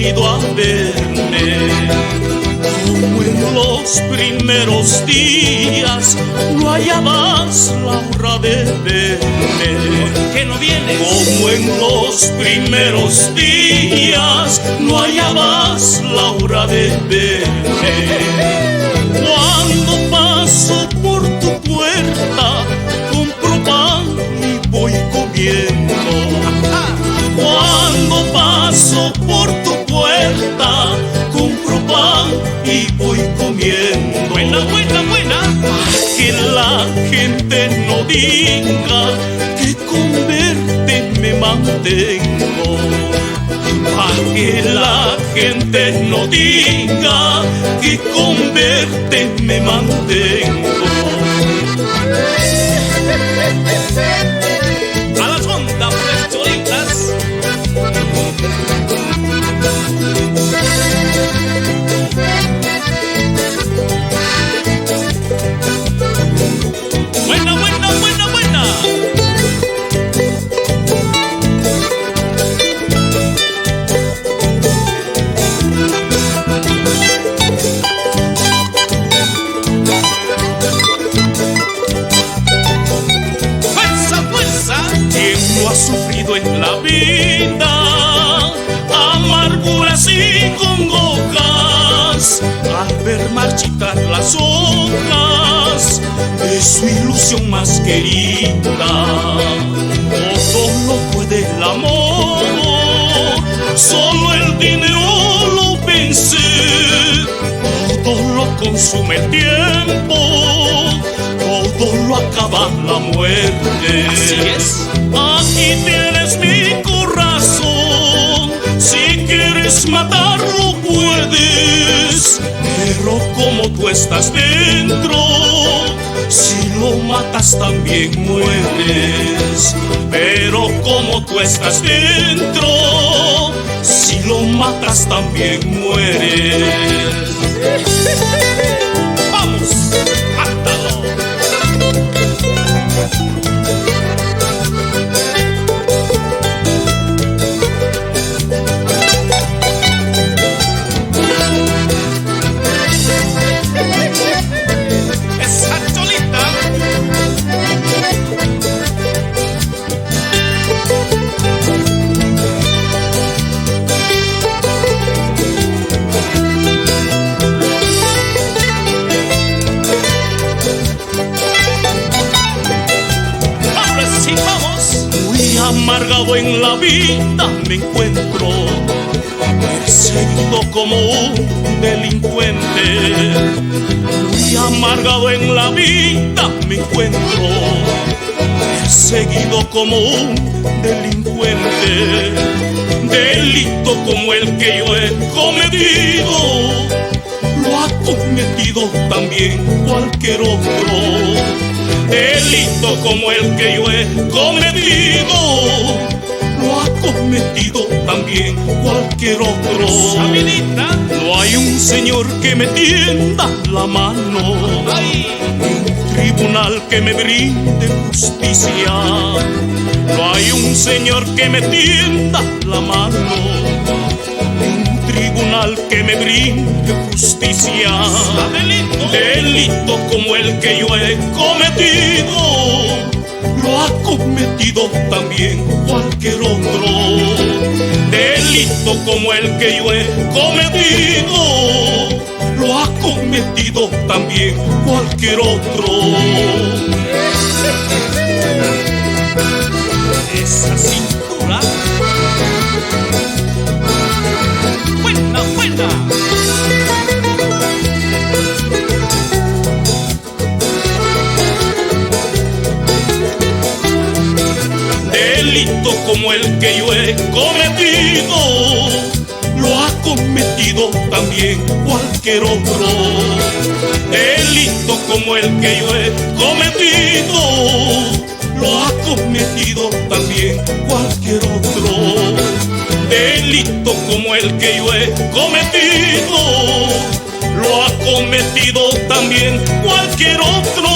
venido a verme. Como en los primeros días no hallabas la hora de verme. ¿Por qué no vienes? Como en los primeros días no hallabas la hora de verme. Cuando paso por tu puerta, compro pan y voy comiendo. Cuando paso por tu puerta, compro pan y voy comiendo. Buena, buena, buena. Que la gente no diga que con verte me mantengo. Pa' que la gente no diga que con verte me mantengo. A las ondas, pues, cholitas. Buena, buena, buena, buena. Fuerza, fuerza. ¿Quién no ha sufrido en la vida amarguras y congojas al ver marchitar las hojas de su ilusión más querida? Todo lo puede el amor, solo el dinero lo vence. Todo lo consume el tiempo, todo lo acaba la muerte. Así es. Aquí tienes mi corazón, si quieres matarlo puedes, pero como tú estás dentro, si lo matas también mueres. Pero como tú estás dentro, si lo matas también mueres. Vamos, mátalo. Esa cholita. Ahora sí, vamos. Muy amargado en la vida me encuentro, perseguido como un delincuente. Muy amargado en la vida me encuentro, perseguido como un delincuente. Delito como el que yo he cometido, lo ha cometido también cualquier otro. Delito como el que yo he cometido, lo ha cometido también cualquier otro. Sabinita. No hay un señor que me tienda la mano, Ay. un tribunal que me brinde justicia. No hay un señor que me tienda la mano, un tribunal que me brinde justicia. Delito. Delito como el que yo he cometido, lo ha cometido también cualquier otro. Delito como el que yo he cometido, lo ha cometido también cualquier otro. Esa cintura. Buena, buena. Delito como el que yo he cometido, lo ha cometido también cualquier otro. Delito como el que yo he cometido, lo ha cometido también cualquier otro. Delito como el que yo he cometido, lo ha cometido también cualquier otro.